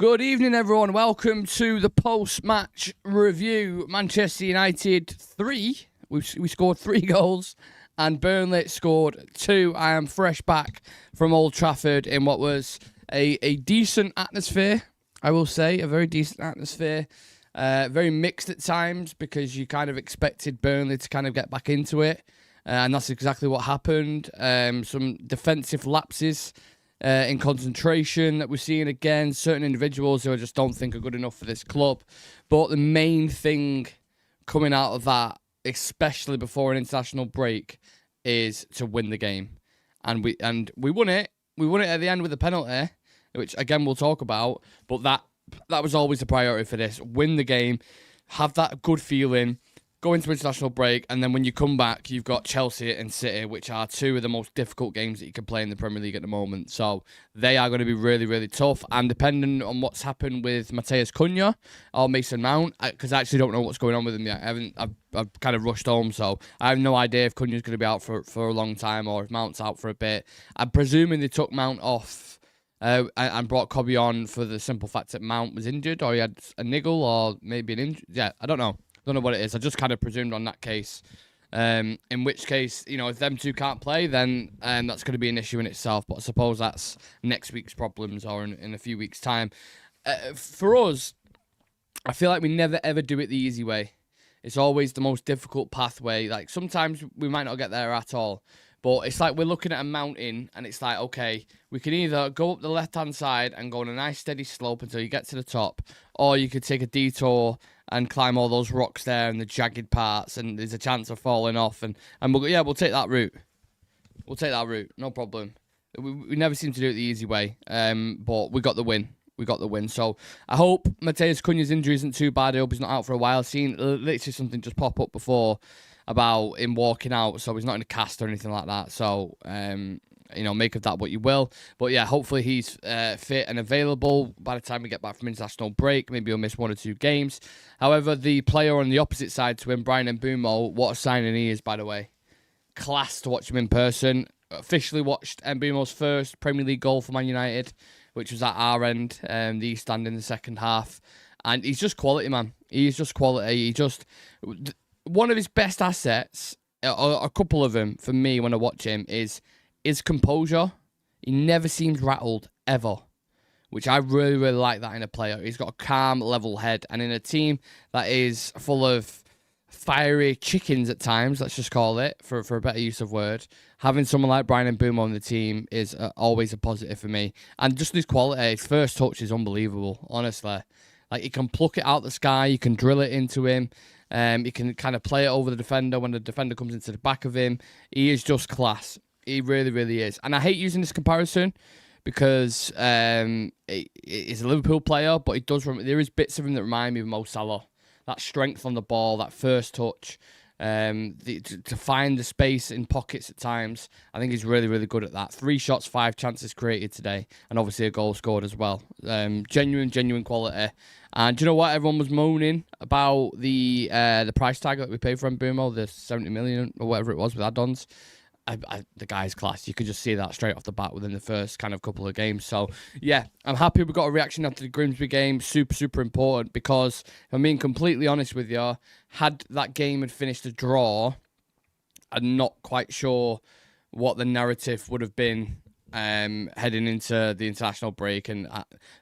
Good evening, everyone. Welcome to the post-match review. Manchester United 3. We scored 3 goals, and Burnley scored 2. I am fresh back from Old Trafford in what was a decent atmosphere, I will say. A very decent atmosphere. Very mixed at times because you kind of expected Burnley to kind of get back into it. And that's exactly what happened. Some defensive lapses in concentration that we're seeing again. Certain individuals who I just don't think are good enough for this club. But the main thing coming out of that, especially before an international break, is to win the game. And we won it. We won it at the end with a penalty, which again we'll talk about. But that was always the priority for this. Win the game, have that good feeling, go into international break, and then when you come back, you've got Chelsea and City, which are two of the most difficult games that you can play in the Premier League at the moment. So they are going to be really, really tough. And depending on what's happened with Cunha or Mason Mount, because I actually don't know what's going on with him yet. I've kind of rushed home, so I have no idea if Cunha's going to be out for a long time or if Mount's out for a bit. I'm presuming they took Mount off and brought Kobe on for the simple fact that Mount was injured, or he had a niggle, or maybe an injury. Yeah, I don't know. Don't know what it is. I just kind of presumed on that case. In which case, if them two can't play, then that's going to be an issue in itself. But I suppose that's next week's problems or in a few weeks' time. For us, I feel like we never ever do it the easy way. It's always the most difficult pathway. Like sometimes we might not get there at all. But it's like we're looking at a mountain and it's like, okay, we can either go up the left-hand side and go on a nice steady slope until you get to the top, or you could take a detour and climb all those rocks there and the jagged parts, and there's a chance of falling off. And we'll take that route. We'll take that route, no problem. We never seem to do it the easy way, but we got the win. We got the win. So I hope Matheus Cunha's injury isn't too bad. I hope he's not out for a while. I've seen literally something just pop up before about him walking out, so he's not in a cast or anything like that. So, make of that what you will. But yeah, hopefully he's fit and available by the time we get back from international break. Maybe he'll miss 1 or 2 games. However, the player on the opposite side to him, Bryan Mbeumo, what a signing he is, by the way. Class to watch him in person. Officially watched Mbeumo's first Premier League goal for Man United, which was at our end, the East Stand in the second half. And he's just quality, man. He's just quality. One of his best assets, or a couple of them for me when I watch him, is his composure. He never seems rattled, ever, which I really, really like that in a player. He's got a calm, level head, and in a team that is full of fiery chickens at times, let's just call it, for a better use of word, having someone like Bryan Mbeumo on the team is always a positive for me. And just his quality, his first touch is unbelievable, honestly. Like, he can pluck it out the sky, you can drill it into him. He can kind of play it over the defender when the defender comes into the back of him. He is just class. He really, really is. And I hate using this comparison because he's a Liverpool player, but there is bits of him that remind me of Mo Salah. That strength on the ball, that first touch, to find the space in pockets at times. I think he's really, really good at that. 3 shots, 5 chances created today, and obviously a goal scored as well. Genuine quality. And do you know what? Everyone was moaning about the price tag that we paid for Mbeumo, the 70 million or whatever it was with add-ons. The guy's class. You could just see that straight off the bat within the first kind of couple of games. So, yeah, I'm happy we got a reaction after the Grimsby game. Super, super important because, if I'm being completely honest with you, had that game had finished a draw, I'm not quite sure what the narrative would have been heading into the international break, and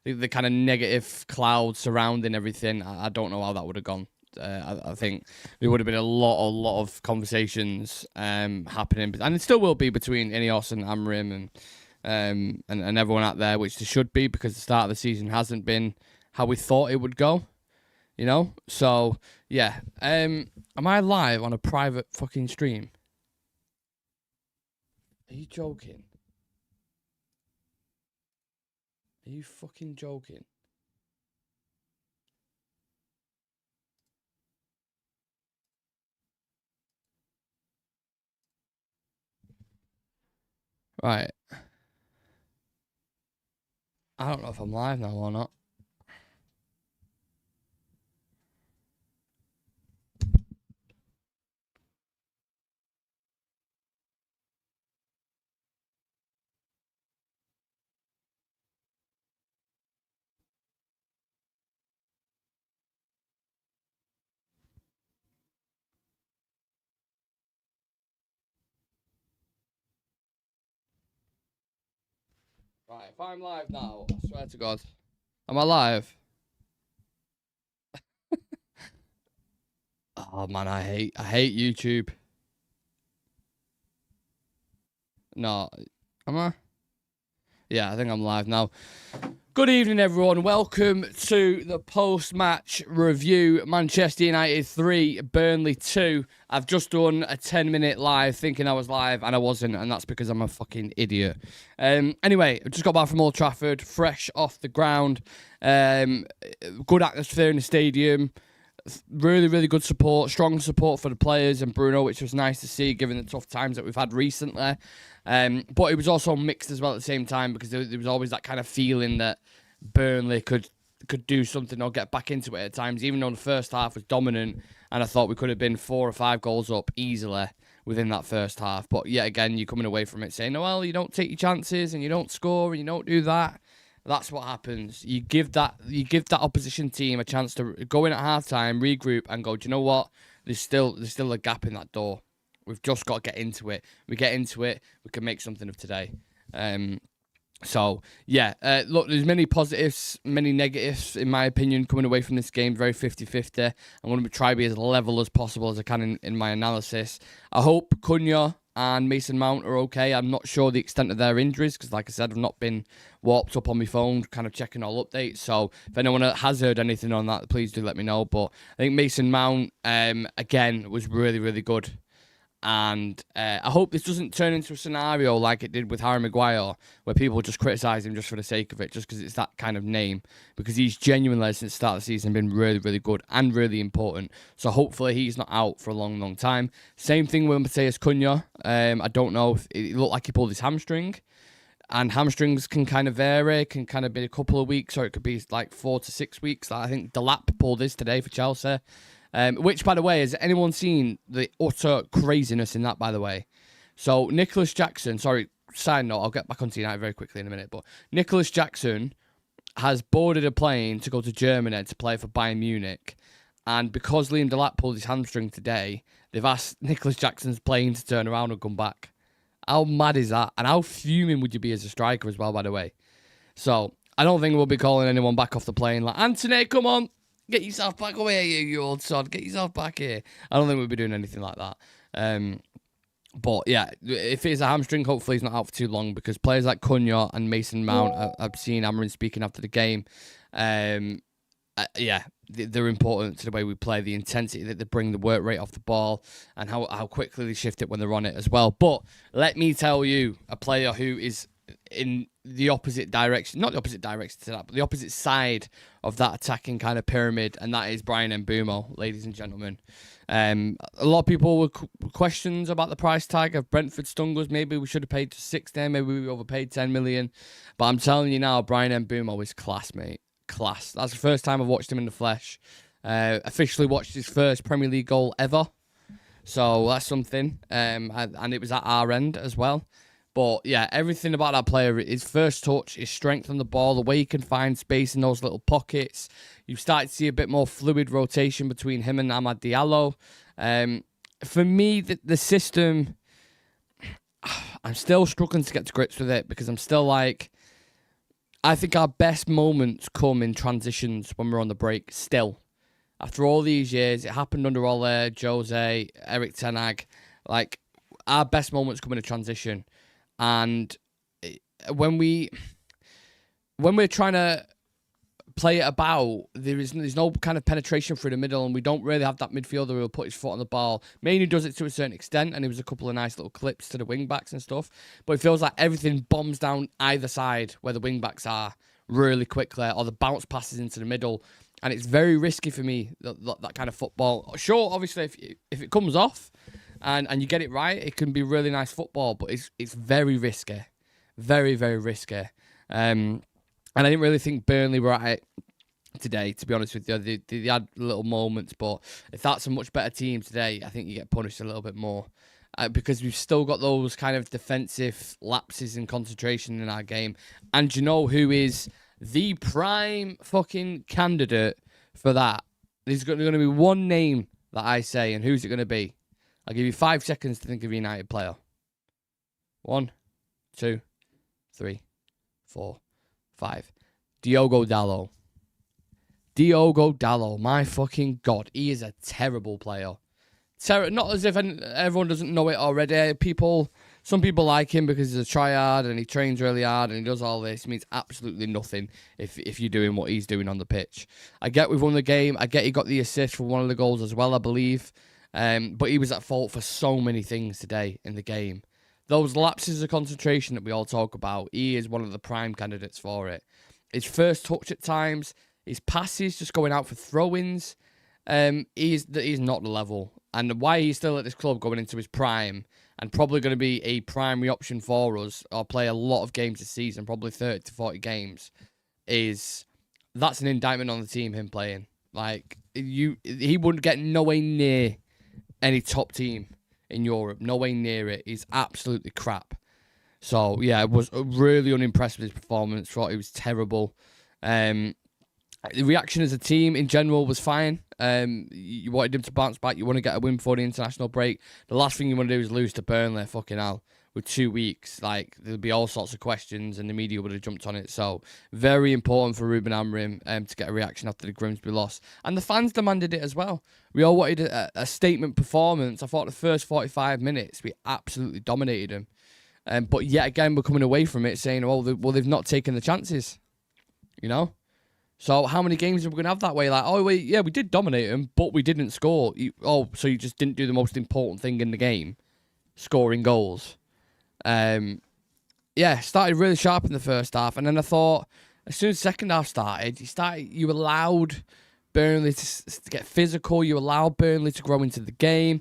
the kind of negative cloud surrounding everything. I don't know how that would have gone. I think there would have been a lot of conversations happening, and it still will be between Ineos and Amrim and everyone out there, which there should be, because the start of the season hasn't been how we thought it would go. So yeah. Am I live on a private fucking stream? Are you joking? Are you fucking joking? Right. I don't know if I'm live now or not. Right, if I'm live now, I swear to God. Am I live? Oh man, I hate YouTube. No, am I? Yeah, I think I'm live now. Good evening, everyone. Welcome to the post-match review. Manchester United 3, Burnley 2. I've just done a 10-minute live thinking I was live, and I wasn't, and that's because I'm a fucking idiot. Anyway, I just got back from Old Trafford, fresh off the ground. Good atmosphere in the stadium. Really, really good support. Strong support for the players and Bruno, which was nice to see given the tough times that we've had recently. But it was also mixed as well at the same time because there was always that kind of feeling that Burnley could do something or get back into it at times, even though the first half was dominant and I thought we could have been 4 or 5 goals up easily within that first half. But yet again, you're coming away from it saying, oh, well, you don't take your chances and you don't score and you don't do that. That's what happens. You give that opposition team a chance to go in at halftime, regroup, and go, do you know what? There's still a gap in that door. We've just got to get into it. We get into it, we can make something of today. Look, there's many positives, many negatives, in my opinion, coming away from this game. Very 50-50. I'm going to try to be as level as possible as I can in my analysis. I hope Cunha and Mason Mount are okay. I'm not sure the extent of their injuries because, like I said, I've not been warped up on my phone, kind of checking all updates. So if anyone has heard anything on that, please do let me know. But I think Mason Mount, again, was really, really good. And I hope this doesn't turn into a scenario like it did with Harry Maguire, where people just criticise him just for the sake of it, just because it's that kind of name. Because he's genuinely, since the start of the season, been really, really good and really important. So hopefully he's not out for a long, long time. Same thing with Matheus Cunha. I don't know if it looked like he pulled his hamstring. And hamstrings can kind of vary, can kind of be a couple of weeks, or it could be like 4 to 6 weeks. I think Delap pulled his today for Chelsea. Which, by the way, has anyone seen the utter craziness in that, by the way? So, Nicholas Jackson, side note, I'll get back onto United very quickly in a minute, but Nicholas Jackson has boarded a plane to go to Germany to play for Bayern Munich, and because Liam Delap pulled his hamstring today, they've asked Nicholas Jackson's plane to turn around and come back. How mad is that? And how fuming would you be as a striker as well, by the way? So, I don't think we'll be calling anyone back off the plane like, Anthony, come on! Get yourself back away here, you old sod. Get yourself back here. I don't think we'll be doing anything like that. But yeah, if it's a hamstring, hopefully he's not out for too long because players like Cunha and Mason Mount, I've seen Amarin speaking after the game. They're important to the way we play, the intensity that they bring, the work rate off the ball, and how quickly they shift it when they're on it as well. But let me tell you, a player who is in the opposite direction, not the opposite direction to that, but the opposite side of that attacking kind of pyramid, and that is Bryan Mbeumo, ladies and gentlemen. A lot of people were questions about the price tag of Brentford stung us. Maybe we should have paid 6 there, maybe we overpaid 10 million. But I'm telling you now, Bryan Mbeumo is class, mate. Class. That's the first time I've watched him in the flesh. Officially watched his first Premier League goal ever. So that's something. And it was at our end as well. But yeah, everything about that player, his first touch, his strength on the ball, the way he can find space in those little pockets. You start to see a bit more fluid rotation between him and Amad Diallo. For me, the system, I'm still struggling to get to grips with it because I'm still like, I think our best moments come in transitions when we're on the break still. After all these years, it happened under Ole, Jose, Eric Ten Hag. Like, our best moments come in a transition. And when we're trying to play it about, there's no kind of penetration through the middle, and we don't really have that midfielder who will put his foot on the ball. Mainly does it to a certain extent, and there was a couple of nice little clips to the wing backs and stuff. But it feels like everything bombs down either side where the wing backs are really quickly, or the bounce passes into the middle, and it's very risky for me that kind of football. Sure, obviously, if it comes off. And you get it right, it can be really nice football, but it's very risky. Very, very risky. And I didn't really think Burnley were at it today, to be honest with you. They had little moments, but if that's a much better team today, I think you get punished a little bit more. Because we've still got those kind of defensive lapses in concentration in our game. And you know who is the prime fucking candidate for that? There's going to be one name that I say, and who's it going to be? I'll give you 5 seconds to think of a United player. 1, 2, 3, 4, 5. Diogo Dalot. Diogo Dalot, my fucking God. He is a terrible player. Not as if everyone doesn't know it already. Some people like him because he's a tryhard and he trains really hard and he does all this. It means absolutely nothing if you're doing what he's doing on the pitch. I get we've won the game. I get he got the assist for one of the goals as well, I believe. But he was at fault for so many things today in the game. Those lapses of concentration that we all talk about, he is one of the prime candidates for it. His first touch at times, his passes just going out for throw-ins, he's not the level. And why he's still at this club going into his prime and probably going to be a primary option for us or play a lot of games this season, probably 30 to 40 games, that's an indictment on the team, him playing. Like, he wouldn't get nowhere near any top team in Europe. Nowhere near it. He's absolutely crap. So, yeah, I was really unimpressed with his performance. Thought he was terrible. The reaction as a team in general was fine. You wanted him to bounce back. You want to get a win before the international break. The last thing you want to do is lose to Burnley, fucking hell, with 2 weeks. Like, there'd be all sorts of questions and the media would have jumped on it. So, very important for Ruben Amorim to get a reaction after the Grimsby loss. And the fans demanded it as well. We all wanted a statement performance. I thought the first 45 minutes, we absolutely dominated them. But yet again, we're coming away from it saying, they've not taken the chances. You know? So how many games are we going to have that way? Like, we did dominate them, but we didn't score. So you just didn't do the most important thing in the game, scoring goals. Started really sharp in the first half. And then I thought, as soon as the second half started, you allowed Burnley to get physical. You allowed Burnley to grow into the game.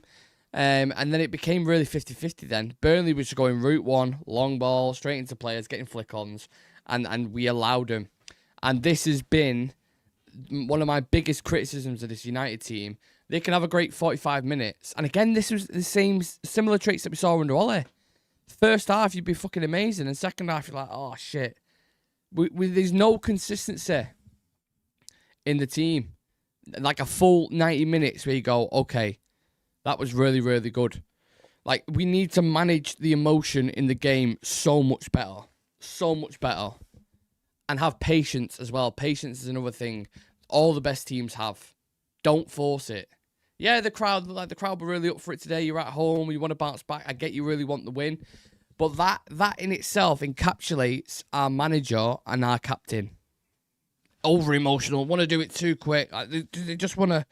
And then it became really 50-50 then. Burnley was just going route one, long ball, straight into players, getting flick-ons. And we allowed them. And this has been one of my biggest criticisms of this United team. They can have a great 45 minutes. And again, this was the similar traits that we saw under Ole. First half, you'd be fucking amazing. And second half, you're like, oh, shit. There's no consistency in the team. Like a full 90 minutes where you go, okay, that was really, really good. Like, we need to manage the emotion in the game so much better. So much better. And have patience as well. Patience is another thing all the best teams have. Don't force it. Yeah, the crowd were really up for it today. You're at home, you want to bounce back. I get you really want the win. But that in itself encapsulates our manager and our captain. Over emotional, want to do it too quick. They just want to,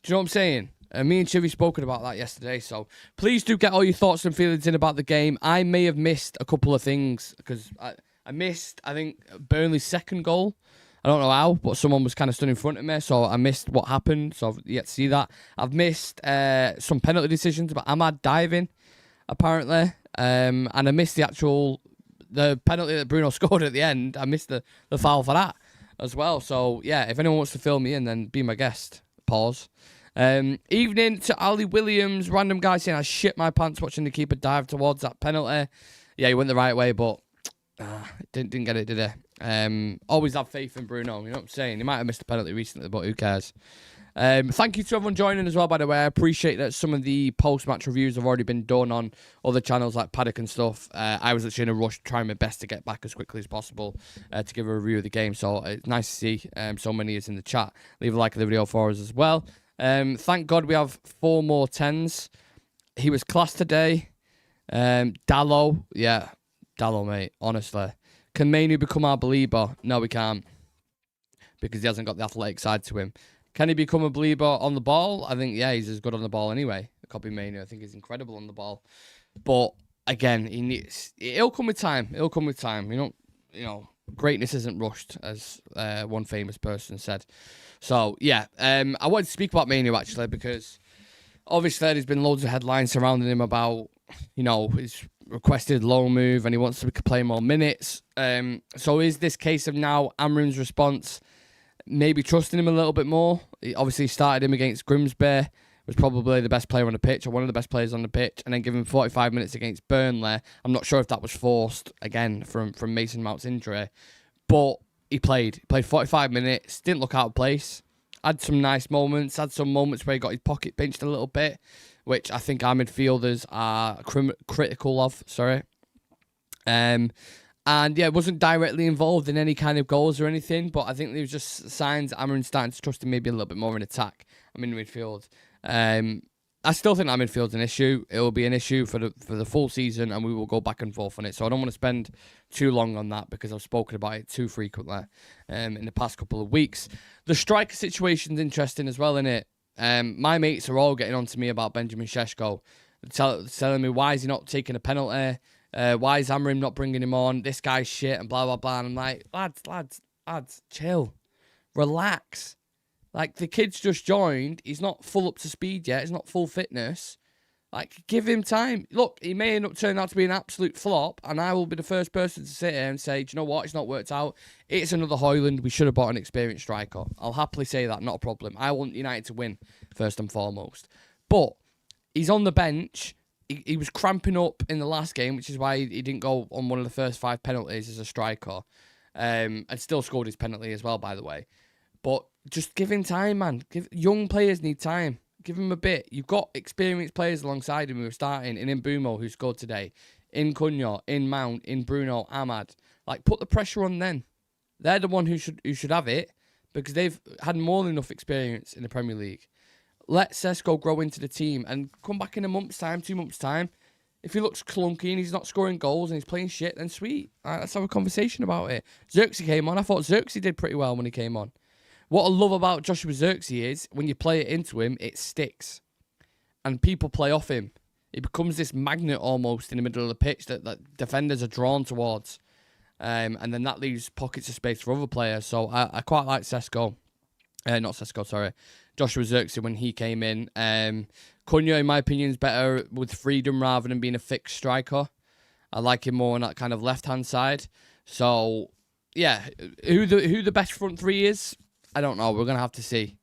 do you know what I'm saying? Me and Chivy spoken about that yesterday. So please do get all your thoughts and feelings in about the game. I may have missed a couple of things because I missed, I think, Burnley's second goal. I don't know how, but someone was kind of stood in front of me, so I missed what happened, so I've yet to see that. I've missed some penalty decisions about Ahmad diving, apparently, and I missed the penalty that Bruno scored at the end. I missed the foul for that as well. So, yeah, if anyone wants to fill me in, then be my guest. Pause. Evening to Ali Williams, random guy saying I shit my pants watching the keeper dive towards that penalty. Yeah, he went the right way, but didn't get it, did he? Always have faith in Bruno, you know what I'm saying? He might have missed a penalty recently, but who cares? Thank you to everyone joining as well, by the way. I appreciate that some of the post-match reviews have already been done on other channels like Paddock and stuff. I was actually in a rush trying my best to get back as quickly as possible to give a review of the game, so it's nice to see so many is in the chat. Leave a like on the video for us as well. Thank God we have 4 more 10s. He was class today. Dalot, yeah. Dalot, mate, honestly. Can Manu become our believer? No, we can't. Because he hasn't got the athletic side to him. Can he become a believer on the ball? I think, yeah, he's as good on the ball anyway. Copy Manu. I think he's incredible on the ball. But, again, it'll come with time. It'll come with time. You know, greatness isn't rushed, as one famous person said. So, yeah, I wanted to speak about Manu, actually, because obviously there's been loads of headlines surrounding him about, you know, his requested loan move and he wants to play more minutes. So is this case of now Amorim's response maybe trusting him a little bit more? He obviously started him against Grimsby, was probably the best player on the pitch or one of the best players on the pitch, and then give him 45 minutes against Burnley. I'm not sure if that was forced, again, from Mason Mount's injury, but he played 45 minutes, didn't look out of place, had some nice moments, had some moments where he got his pocket pinched a little bit, which I think our midfielders are critical of, And yeah, wasn't directly involved in any kind of goals or anything, but I think there was just signs Amarin starting to trust him maybe a little bit more in attack. I'm in midfield. I still think that midfield's an issue. It will be an issue for the full season, and we will go back and forth on it. So I don't want to spend too long on that because I've spoken about it too frequently in the past couple of weeks. The striker situation's interesting as well, innit? My mates are all getting on to me about Benjamin Šeško, telling me why is he not taking a penalty. Why is Amarim not bringing him on? This guy's shit and blah, blah, blah. And I'm like, lads, chill. Relax. Like, the kid's just joined. He's not full up to speed yet. He's not full fitness. Like, give him time. Look, he may end up turning out to be an absolute flop, and I will be the first person to sit here and say, do you know what? It's not worked out. It's another Højlund. We should have bought an experienced striker. I'll happily say that. Not a problem. I want United to win, first and foremost. But he's on the bench. He was cramping up in the last game, which is why he didn't go on one of the first 5 penalties as a striker. And still scored his penalty as well, by the way. But just give him time, man. Young players need time. Give him a bit. You've got experienced players alongside him who are starting. In Mbumo, who scored today. In Cunha, in Mount, in Bruno, Ahmad. Like, put the pressure on them. They're the one who should have it because they've had more than enough experience in the Premier League. Let Šeško grow into the team and come back in a month's time, 2 months' time. If he looks clunky and he's not scoring goals and he's playing shit, then sweet. Let's have a conversation about it. Xerxes came on. I thought Xerxes did pretty well when he came on. What I love about Joshua Xerxes is when you play it into him, it sticks. And people play off him. It becomes this magnet almost in the middle of the pitch that defenders are drawn towards. And then that leaves pockets of space for other players. So I quite like Šeško. Not Šeško, sorry. Joshua Xerxes when he came in. Cunha, in my opinion, is better with freedom rather than being a fixed striker. I like him more on that kind of left-hand side. So, yeah, who the best front three is, I don't know. We're going to have to see.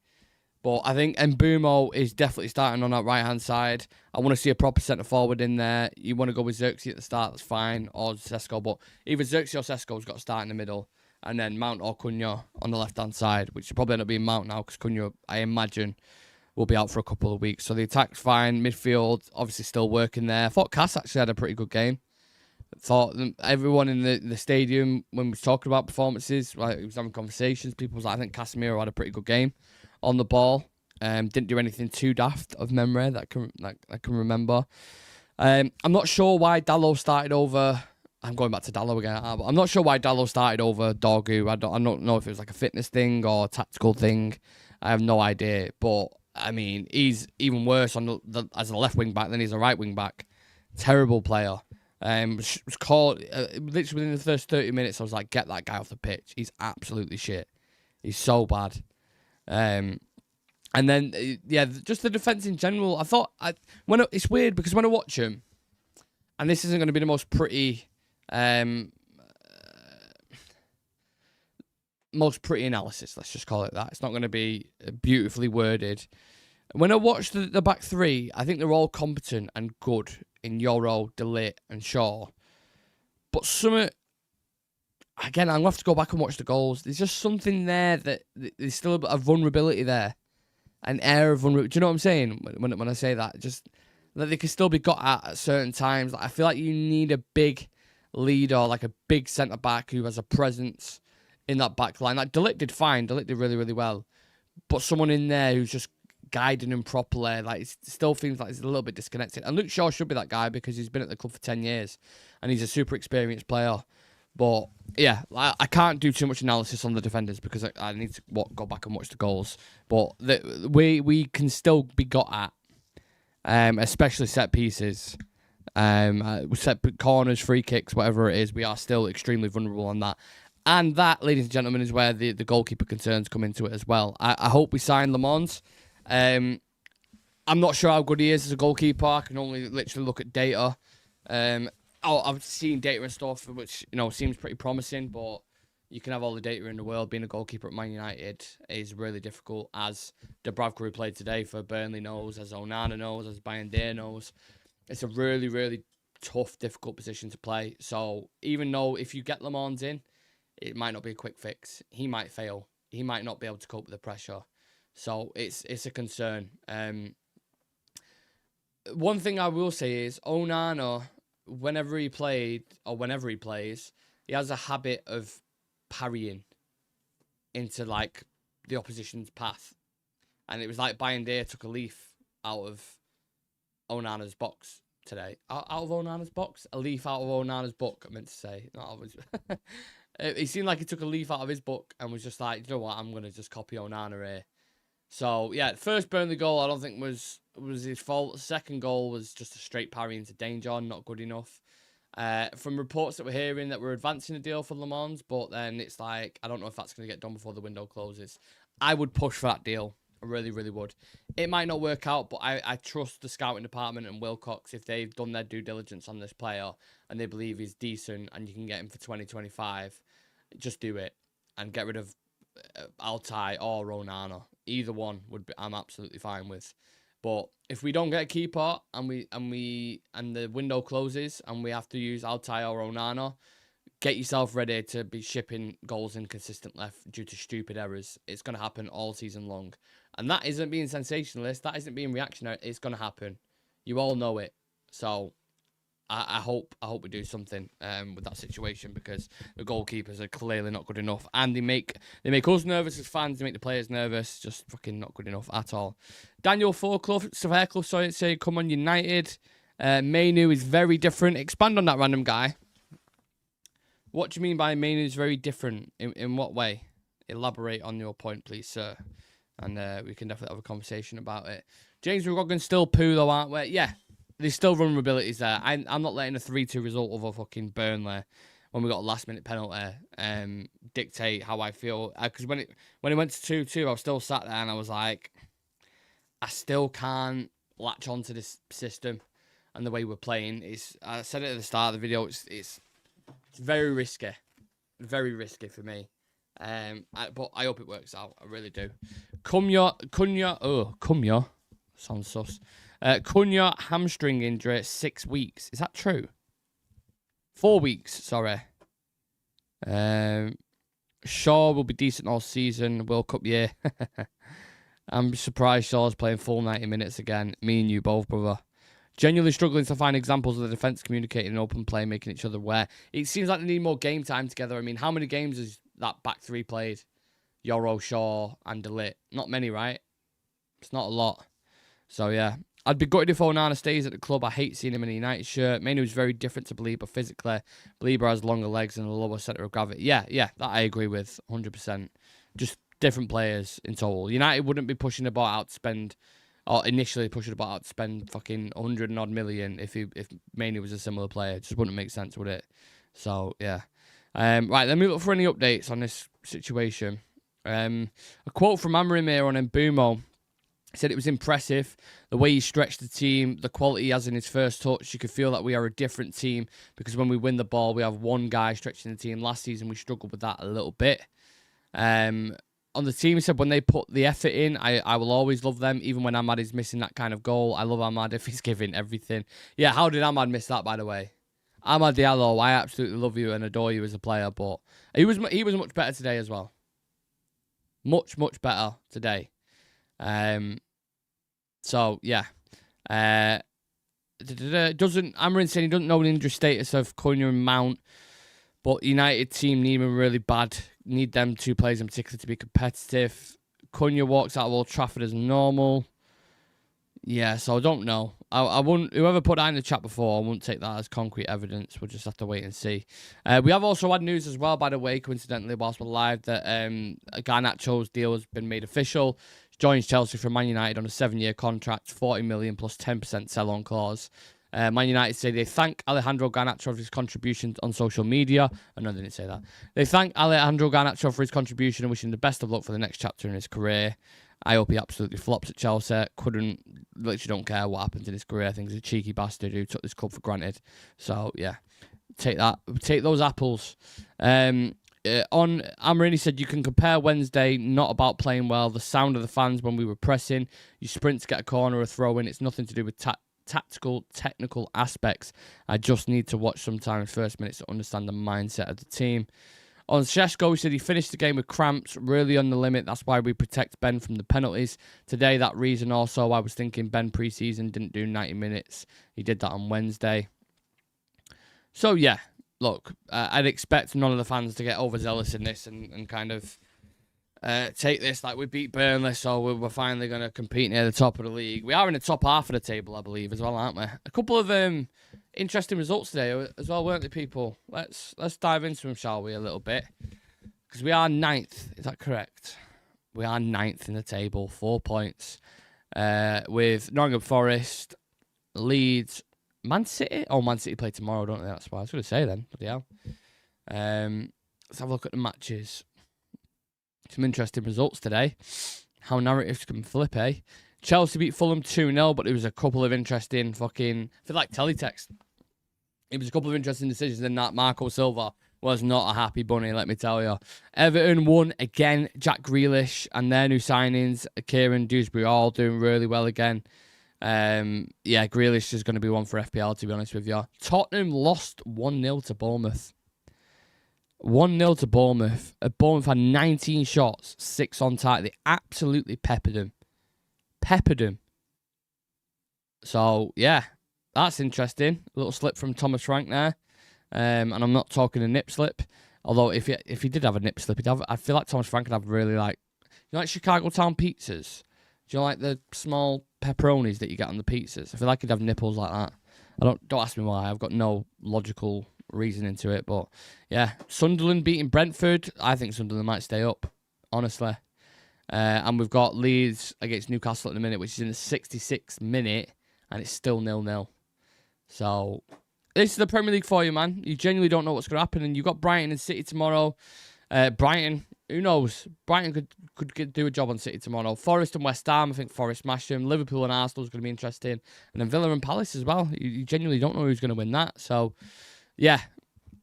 But I think Mbumo is definitely starting on that right-hand side. I want to see a proper centre-forward in there. You want to go with Xerxes at the start, that's fine, or Šeško. But either Xerxes or Šeško's got to start in the middle. And then Mount or Cunha on the left-hand side, which will probably end up being Mount now because Cunha, I imagine, will be out for a couple of weeks. So the attack's fine. Midfield, obviously still working there. I thought Cass actually had a pretty good game. I thought everyone in the stadium, when we was talking about performances, like, he was having conversations, people was like, I think Casemiro had a pretty good game on the ball. Didn't do anything too daft of memory that I can remember. I'm not sure why Dalot started over... I'm going back to Dalot again. But I'm not sure why Dalot started over Dorgu. I don't know if it was like a fitness thing or a tactical thing. I have no idea. But, I mean, he's even worse as a left wing-back than he's a right wing-back. Terrible player. Was called, literally within the first 30 minutes, I was like, get that guy off the pitch. He's absolutely shit. He's so bad. And then, yeah, just the defence in general. I thought, it's weird because when I watch him, and this isn't going to be the most pretty... most pretty analysis, let's just call it that. It's not going to be beautifully worded. When I watch the back three, I think they're all competent and good in Yoro, De Ligt and Shaw. But again, I'm going to have to go back and watch the goals. There's just something there that there's still a bit of vulnerability there. An air of vulnerability. Do you know what I'm saying when I say that? Just that they can still be got at certain times. Like, I feel like you need a big leader, like a big centre-back who has a presence in that back line. Like, De Ligt did fine. De Ligt did really, really well. But someone in there who's just guiding him properly, like, it still feels like he's a little bit disconnected. And Luke Shaw should be that guy because he's been at the club for 10 years and he's a super experienced player. But, yeah, I can't do too much analysis on the defenders because I need to go back and watch the goals. But we can still be got at, especially set pieces. Set corners, free kicks, whatever it is, we are still extremely vulnerable on that. And that, ladies and gentlemen, is where the goalkeeper concerns come into it as well. I hope we sign Le Mans. I'm not sure how good he is as a goalkeeper. I can only literally look at data. I've seen data and stuff, which, seems pretty promising, but you can have all the data in the world. Being a goalkeeper at Man United is really difficult, as Dubravka, who played today for Burnley, knows, as Onana knows, as Bayern knows. It's a really, really tough, difficult position to play. So even though if you get Le Mans in, it might not be a quick fix. He might fail. He might not be able to cope with the pressure. So it's a concern. One thing I will say is Onana, whenever he plays, he has a habit of parrying into like the opposition's path. And it was like Bayern took a leaf out of Onana's box today. Out of Onana's box? A leaf out of Onana's book, I meant to say. No, I was... It seemed like he took a leaf out of his book and was just like, you know what, I'm going to just copy Onana here. So, yeah, first Burnley goal I don't think was his fault. The second goal was just a straight parry into danger, not good enough. From reports that we're hearing that we're advancing a deal for Le Mans, but then it's like, I don't know if that's going to get done before the window closes. I would push for that deal. I really, really would. It might not work out, but I trust the scouting department and Wilcox if they've done their due diligence on this player and they believe he's decent and you can get him for 2025. Just do it and get rid of Altai or Onana. Either one I'm absolutely fine with. But if we don't get a keeper and the window closes and we have to use Altai or Onana, get yourself ready to be shipping goals in consistent left due to stupid errors. It's going to happen all season long. And that isn't being sensationalist. That isn't being reactionary. It's going to happen. You all know it. So I hope we do something with that situation because the goalkeepers are clearly not good enough. And they make us nervous as fans. They make the players nervous. Just fucking not good enough at all. Daniel Fairclough, say, come on United. Mainu is very different. Expand on that random guy. What do you mean by Mainu is very different? In what way? Elaborate on your point, please, sir. And we can definitely have a conversation about it. James McGogan's still poo, though, aren't we? Yeah, there's still vulnerabilities there. I'm not letting a 3-2 result over fucking Burnley when we got a last-minute penalty dictate how I feel. Because when it went to 2-2, I was still sat there and I was like, I still can't latch onto this system and the way we're playing. I said it at the start of the video, it's very risky. Very risky for me. But I hope it works out. I really do. Cunha. Sounds sus. Cunha hamstring injury, 6 weeks. Is that true? 4 weeks, sorry. Shaw will be decent all season. World Cup year. I'm surprised Shaw's playing full 90 minutes again. Me and you both, brother. Genuinely struggling to find examples of the defence communicating in open play, making each other aware. It seems like they need more game time together. I mean, how many games has that back three played? Yoro, Shaw, and De Ligt. Not many, right? It's not a lot. So, yeah. I'd be gutted if Onana stays at the club. I hate seeing him in a United shirt. Mainu is very different to Belieber physically. Belieber has longer legs and a lower centre of gravity. Yeah, that I agree with 100%. Just different players in total. United wouldn't be pushing the ball out to spend... Or initially pushing the ball out to spend fucking 100 and odd million if Mainu was a similar player. It just wouldn't make sense, would it? So, yeah. Right, let me look for any updates on this situation. A quote from Amarim here on Mbumo. He said it was impressive, the way he stretched the team, the quality he has in his first touch. You could feel that we are a different team because when we win the ball, we have one guy stretching the team. Last season, we struggled with that a little bit. On the team, he said when they put the effort in, I will always love them, even when Ahmad is missing that kind of goal. I love Ahmad if he's giving everything. Yeah, how did Ahmad miss that, by the way? Ahmad Diallo, I absolutely love you and adore you as a player, but he was much better today as well. Much better today. So, yeah. Amarin saying he doesn't know the injury status of Cunha and Mount, but United team need him really bad. Need them two players in particular to be competitive. Cunha walks out of Old Trafford as normal. Yeah, so I don't know. I wouldn't. Whoever put that in the chat before, I wouldn't take that as concrete evidence. We'll just have to wait and see. We have also had news as well, by the way, coincidentally, whilst we're live, that Garnacho's deal has been made official. He joins Chelsea from Man United on a 7-year contract, 40 million plus 10% sell-on clause. Man United say they thank Alejandro Garnacho for his contribution on social media. Oh, no, they didn't say that. They thank Alejandro Garnacho for his contribution and wish him the best of luck for the next chapter in his career. I hope he absolutely flops at Chelsea. Literally don't care what happens in his career. I think he's a cheeky bastard who took this club for granted. So, yeah, take that. Take those apples. On Amarini said, you can compare Wednesday, not about playing well, the sound of the fans when we were pressing. You sprint to get a corner or throw in. It's nothing to do with tactical, technical aspects. I just need to watch sometimes first minutes to understand the mindset of the team. On Šeško, he said he finished the game with cramps, really on the limit. That's why we protect Ben from the penalties. Today, that reason also, I was thinking Ben pre-season didn't do 90 minutes. He did that on Wednesday. So, yeah, look, I'd expect none of the fans to get overzealous in this and kind of take this like we beat Burnley, so we're finally going to compete near the top of the league. We are in the top half of the table, I believe, as well, aren't we? A couple of interesting results today as well, weren't they, people? Let's dive into them, shall we, a little bit? Because we are 9th, is that correct? We are 9th in the table, 4 points. With Nottingham Forest, Leeds, Man City. Oh, Man City play tomorrow, don't they? That's what I was going to say then. Bloody hell. Let's have a look at the matches. Some interesting results today. How narratives can flip, eh? Chelsea beat Fulham 2-0, but there was a couple of interesting fucking... I feel like teletext. It was a couple of interesting decisions in that. Marco Silva was not a happy bunny, let me tell you. Everton won again. Jack Grealish and their new signings, Kieran Dewsbury, all doing really well again. Yeah, Grealish is going to be one for FPL, to be honest with you. Tottenham lost 1-0 to Bournemouth. 1-0 to Bournemouth. Bournemouth had 19 shots, 6 on target. They absolutely peppered him. So, yeah, that's interesting. A little slip from Thomas Frank there. And I'm not talking a nip slip. Although, if he did have a nip slip, I feel like Thomas Frank would have really like... You know, like Chicago Town pizzas? Do you know, like the small pepperonis that you get on the pizzas? I feel like he'd have nipples like that. Don't ask me why. I've got no logical reasoning to it, but yeah, Sunderland beating Brentford. I think Sunderland might stay up, honestly. And we've got Leeds against Newcastle at the minute, which is in the 66th minute, and it's still 0-0. So this is the Premier League for you, man. You genuinely don't know what's going to happen, and you've got Brighton and City tomorrow. Brighton, who knows? Brighton could do a job on City tomorrow. Forest and West Ham, I think Forest smashed them. Liverpool and Arsenal is going to be interesting, and then Villa and Palace as well. You genuinely don't know who's going to win that. So yeah,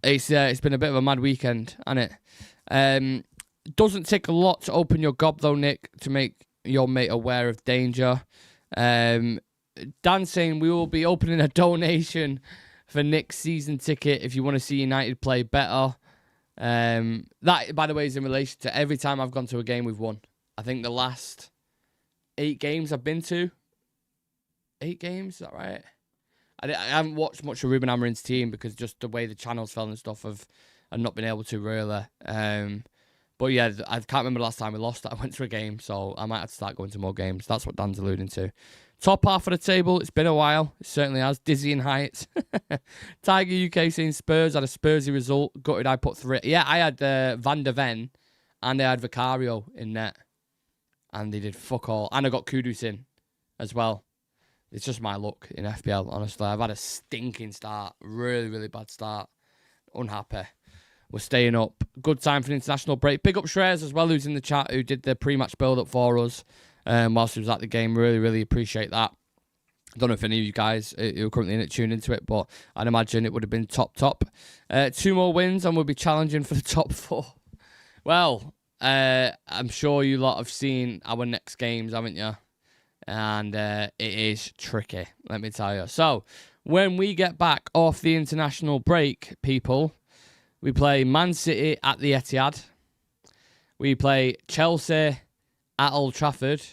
it's been a bit of a mad weekend, hasn't it? Doesn't take a lot to open your gob, though, Nick, to make your mate aware of danger. Dan saying we will be opening a donation for Nick's season ticket if you want to see United play better. That, by the way, is in relation to every time I've gone to a game we've won. I think the last 8 games I've been to. 8 games, is that right? I haven't watched much of Ruben Amorim's team because just the way the channels fell and stuff, I've not been able to really. But yeah, I can't remember the last time we lost. I went to a game, so I might have to start going to more games. That's what Dan's alluding to. Top half of the table, it's been a while. It certainly has. Dizzying heights. Tiger UK saying Spurs had a Spursy result. Gutted I put 3. Yeah, I had Van der Ven and I had Vicario in net. And they did fuck all. And I got Kudus in as well. It's just my luck in FPL, honestly. I've had a stinking start. Really, really bad start. Unhappy. We're staying up. Good time for an international break. Big up Shreyas as well, who's in the chat, who did the pre-match build-up for us whilst he was at the game. Really, really appreciate that. I don't know if any of you guys who are currently in it tuned into it, but I'd imagine it would have been top. 2 more wins and we'll be challenging for the top 4. Well, I'm sure you lot have seen our next games, haven't you? And it is tricky, let me tell you. So, when we get back off the international break, people, we play Man City at the Etihad. We play Chelsea at Old Trafford.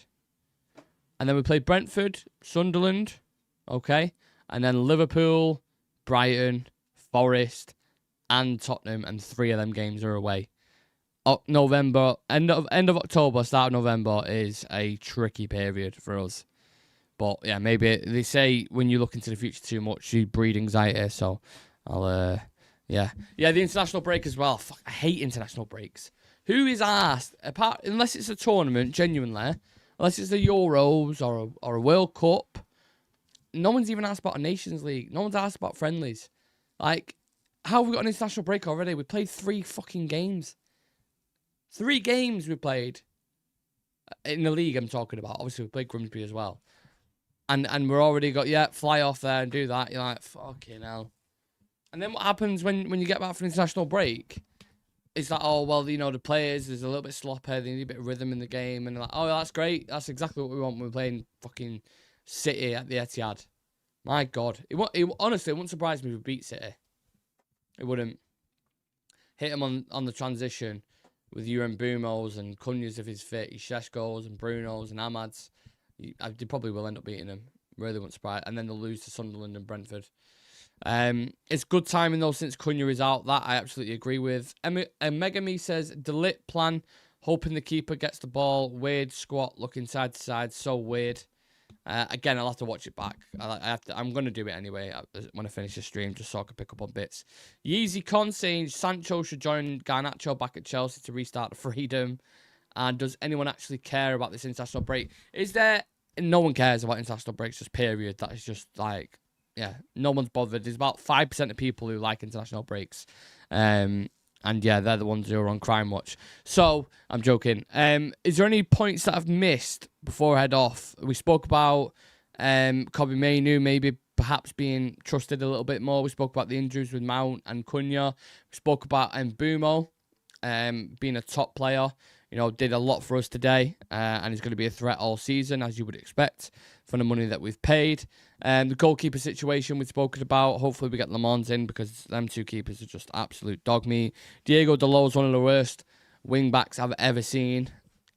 And then we play Brentford, Sunderland, okay? And then Liverpool, Brighton, Forest, and Tottenham, and 3 of them games are away. November, end of October, start of November is a tricky period for us. But yeah, maybe they say when you look into the future too much, you breed anxiety. So I'll, yeah, the international break as well. Fuck, I hate international breaks. Who is asked unless it's a tournament, genuinely, unless it's the Euros or a World Cup? No one's even asked about a Nations League. No one's asked about friendlies. Like, how have we got an international break already? We played 3 fucking games. 3 games we played in the league. I'm talking about. Obviously, we played Grimsby as well, and we're already got fly off there and do that. You're like, fucking hell. And then what happens when you get back from international break? It's like, oh well, you know, the players is a little bit sloppy. They need a bit of rhythm in the game, and they're like, oh, that's great. That's exactly what we want when we're playing fucking City at the Etihad. My God, honestly, it wouldn't surprise me if we beat City. It wouldn't. Hit them on the transition with Uran Bumos and Cunha's if he's fit, Sheshko's and Bruno's and Ahmad's. They probably will end up beating them. Really wouldn't surprise. And then they'll lose to Sunderland and Brentford. It's good timing, though, since Cunha is out. That I absolutely agree with. Megami says, Delit plan, hoping the keeper gets the ball. Weird squat, looking side to side. So weird. Again, I'll have to watch it back. I'm going to do it anyway when I finish the stream, just so I can pick up on bits. Yeezy Con saying Sancho should join Garnacho back at Chelsea to restart the freedom. And does anyone actually care about this international break? Is there... No one cares about international breaks, just period. That is just like... Yeah, no one's bothered. There's about 5% of people who like international breaks. And yeah, they're the ones who are on Crime Watch. So, I'm joking. Is there any points that I've missed before I head off? We spoke about Kobe Mainu maybe perhaps being trusted a little bit more. We spoke about the injuries with Mount and Cunha. We spoke about Mbumo being a top player. You know, did a lot for us today, and he's going to be a threat all season, as you would expect, for the money that we've paid. The goalkeeper situation we've spoken about. Hopefully we get Le Mans in, because them two keepers are just absolute dog meat. Diego Dalot is one of the worst wing-backs I've ever seen,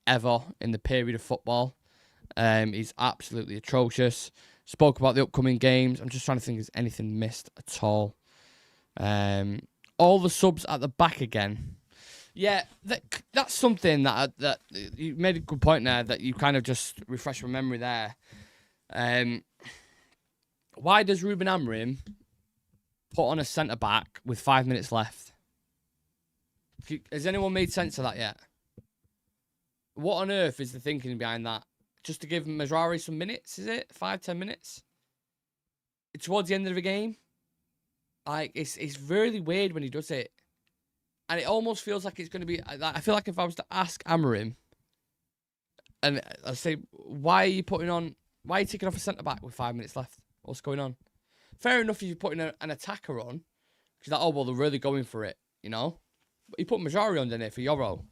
ever, in the period of football. He's absolutely atrocious. Spoke about the upcoming games. I'm just trying to think if there's anything missed at all. All the subs at the back again. Yeah, that's something that you made a good point there, that you kind of just refresh my memory there. Why does Ruben Amorim put on a centre-back with 5 minutes left? Has anyone made sense of that yet? What on earth is the thinking behind that? Just to give Mazraoui some minutes, is it? 5-10 minutes? Towards the end of the game? Like, it's really weird when he does it. And it almost feels like it's going to be... I feel like if I was to ask Amorim, and I'd say, why are you taking off a centre-back with 5 minutes left? What's going on? Fair enough if you're putting an attacker on. Because like, oh, well, they're really going for it, you know? But you put Mazraoui on there for Euro.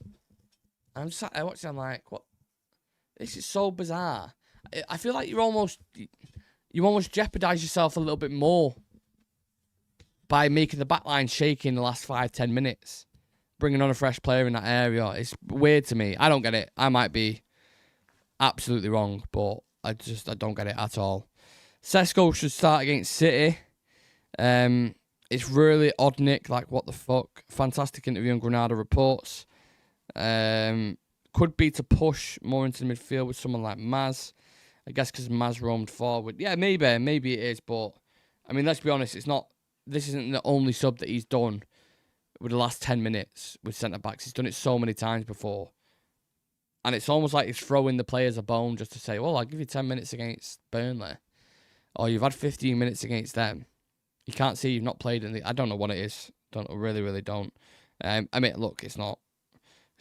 I'm sat there watching, I'm like, what? This is so bizarre. I feel like you almost jeopardise yourself a little bit more by making the backline shaky in the last 5-10 minutes. Bringing on a fresh player in that area. It's weird to me. I don't get it. I might be absolutely wrong, but I don't get it at all. Sesko should start against City. It's really odd, Nick. Like, what the fuck? Fantastic interview on Granada reports. Could be to push more into the midfield with someone like Maz. I guess because Maz roamed forward. Yeah, maybe it is, but I mean, let's be honest. This isn't the only sub that he's done with the last 10 minutes with centre backs. He's done it so many times before, and it's almost like he's throwing the players a bone just to say, "Well, I'll give you 10 minutes against Burnley, or you've had 15 minutes against them. You can't see you've not played in the." I don't know what it is. Really don't. I mean, look, it's not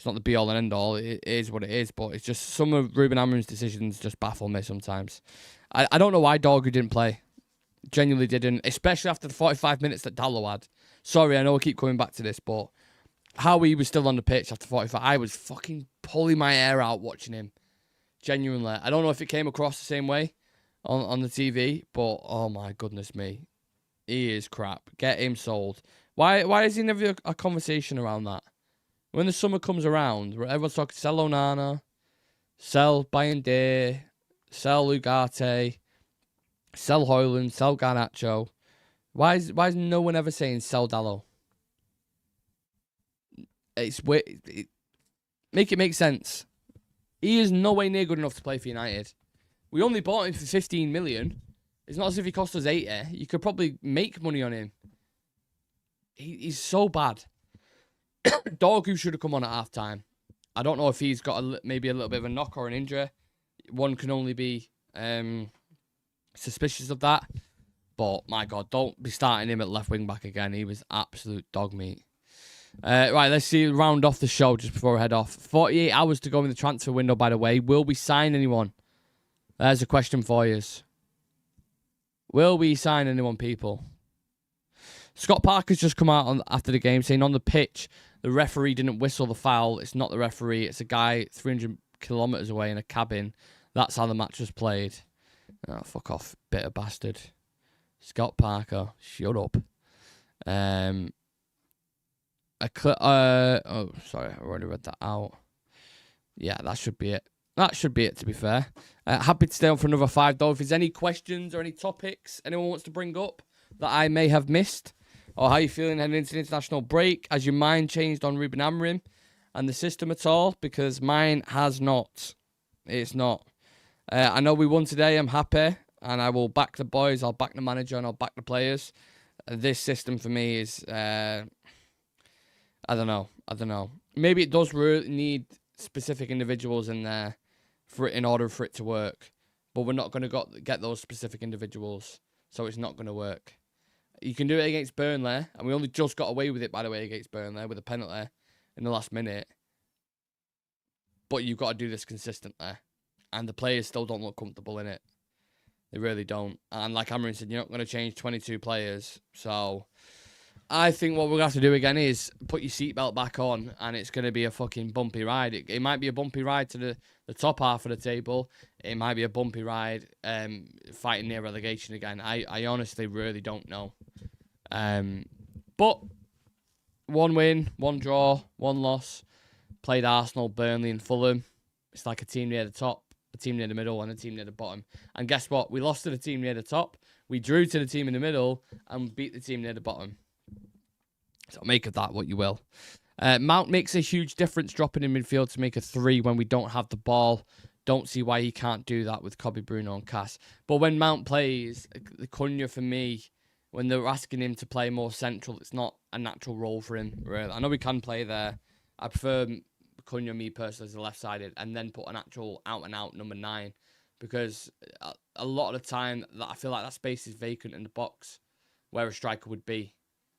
the be all and end all. It is what it is, but it's just some of Ruben Amorim's decisions just baffle me sometimes. I don't know why Dorgu didn't play. Genuinely didn't, especially after the 45 minutes that Dalot had. Sorry, I know I keep coming back to this, but how he was still on the pitch after 45, I was fucking pulling my hair out watching him. Genuinely. I don't know if it came across the same way on the TV, but oh my goodness me. He is crap. Get him sold. Why is he never a conversation around that? When the summer comes around, everyone's talking sell Onana, sell Bayende, sell Ugarte, sell Højlund, sell Garnacho. Why is no one ever saying sell Dalot? Make it make sense. He is no way near good enough to play for United. We only bought him for 15 million. It's not as if he cost us 80. You could probably make money on him. He's so bad. Dorgu should have come on at half time. I don't know if he's got maybe a little bit of a knock or an injury. One can only be suspicious of that. But my God, don't be starting him at left wing back again. He was absolute dog meat. Right, let's see. Round off the show just before we head off. 48 hours to go in the transfer window, by the way. Will we sign anyone? There's a question for you. Will we sign anyone, people? Scott Parker's just come out after the game saying on the pitch, the referee didn't whistle the foul. It's not the referee. It's a guy 300 kilometres away in a cabin. That's how the match was played. Oh, fuck off, bitter bastard. Scott Parker, shut up. Oh, sorry, I already read that out. Yeah, that should be it. That should be it, to be fair. Happy to stay on for another 5, though. If there's any questions or any topics anyone wants to bring up, that I may have missed? Or how you feeling heading into the international break? Has your mind changed on Ruben Amorim and the system at all? Because mine has not. It's not. I know we won today. I'm happy. And I will back the boys. I'll back the manager and I'll back the players. This system for me is... I don't know. Maybe it does really need specific individuals in there in order for it to work. But we're not going to get those specific individuals. So it's not going to work. You can do it against Burnley, and we only just got away with it, by the way, against Burnley with a penalty in the last minute. But you've got to do this consistently. And the players still don't look comfortable in it. They really don't. And like Amorim said, you're not going to change 22 players. So I think what we're going to have to do again is put your seatbelt back on, and it's going to be a fucking bumpy ride. It might be a bumpy ride to the top half of the table. It might be a bumpy ride fighting near relegation again. I honestly really don't know. But one win, one draw, one loss. Played Arsenal, Burnley and Fulham. It's like a team near the top, a team near the middle and a team near the bottom. And guess what? We lost to the team near the top. We drew to the team in the middle and beat the team near the bottom. So make of that what you will. Mount makes a huge difference dropping in midfield to make a 3 when we don't have the ball. Don't see why he can't do that with Kobe, Bruno and Cass. But when Mount plays, the Cunha for me, when they're asking him to play more central, it's not a natural role for him, really. I know he can play there. I prefer Cunha, me personally, as a left-sided, and then put an actual out-and-out number 9. Because a lot of the time, I feel like that space is vacant in the box, where a striker would be.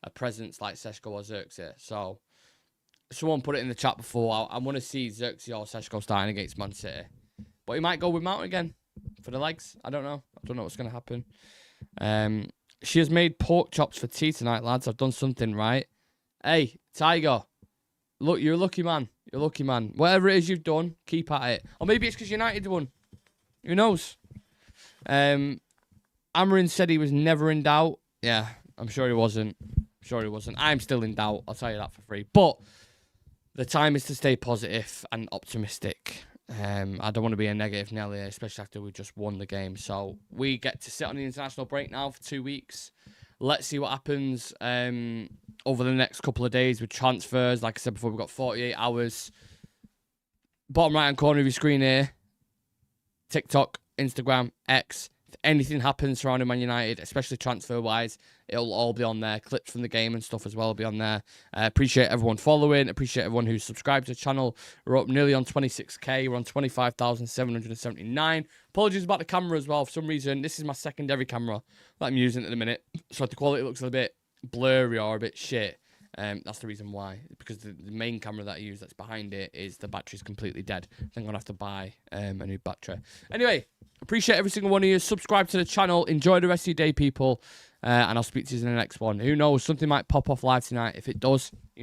A presence like Seshko or Xerxes. So, someone put it in the chat before. I want to see Xerxes or Seshko starting against Man City. But he might go with Mount again for the legs. I don't know. I don't know what's going to happen. She has made pork chops for tea tonight, lads. I've done something right. Hey, Tiger. Look, you're a lucky man. You're a lucky man. Whatever it is you've done, keep at it. Or maybe it's because United won. Who knows? Amorim said he was never in doubt. Yeah, I'm sure he wasn't. I'm still in doubt. I'll tell you that for free. But the time is to stay positive and optimistic. I don't want to be a negative Nelly, especially after we just won the game. So we get to sit on the international break now for 2 weeks. Let's see what happens over the next couple of days with transfers. Like I said before, we've got 48 hours. Bottom right-hand corner of your screen here. TikTok, Instagram, X. If anything happens surrounding Man United, especially transfer-wise, it'll all be on there. Clips from the game and stuff as well will be on there. Appreciate everyone following. Appreciate everyone who's subscribed to the channel. We're up nearly on 26k. We're on 25,779. Apologies about the camera as well. For some reason, this is my secondary camera that I'm using at the minute. So the quality looks a bit blurry or a bit shit. That's the reason why. Because the main camera that I use that's behind it is the battery's completely dead. I think I'm going to have to buy a new battery. Anyway, appreciate every single one of you. Subscribe to the channel. Enjoy the rest of your day, people. And I'll speak to you in the next one. Who knows? Something might pop off live tonight. If it does, you know.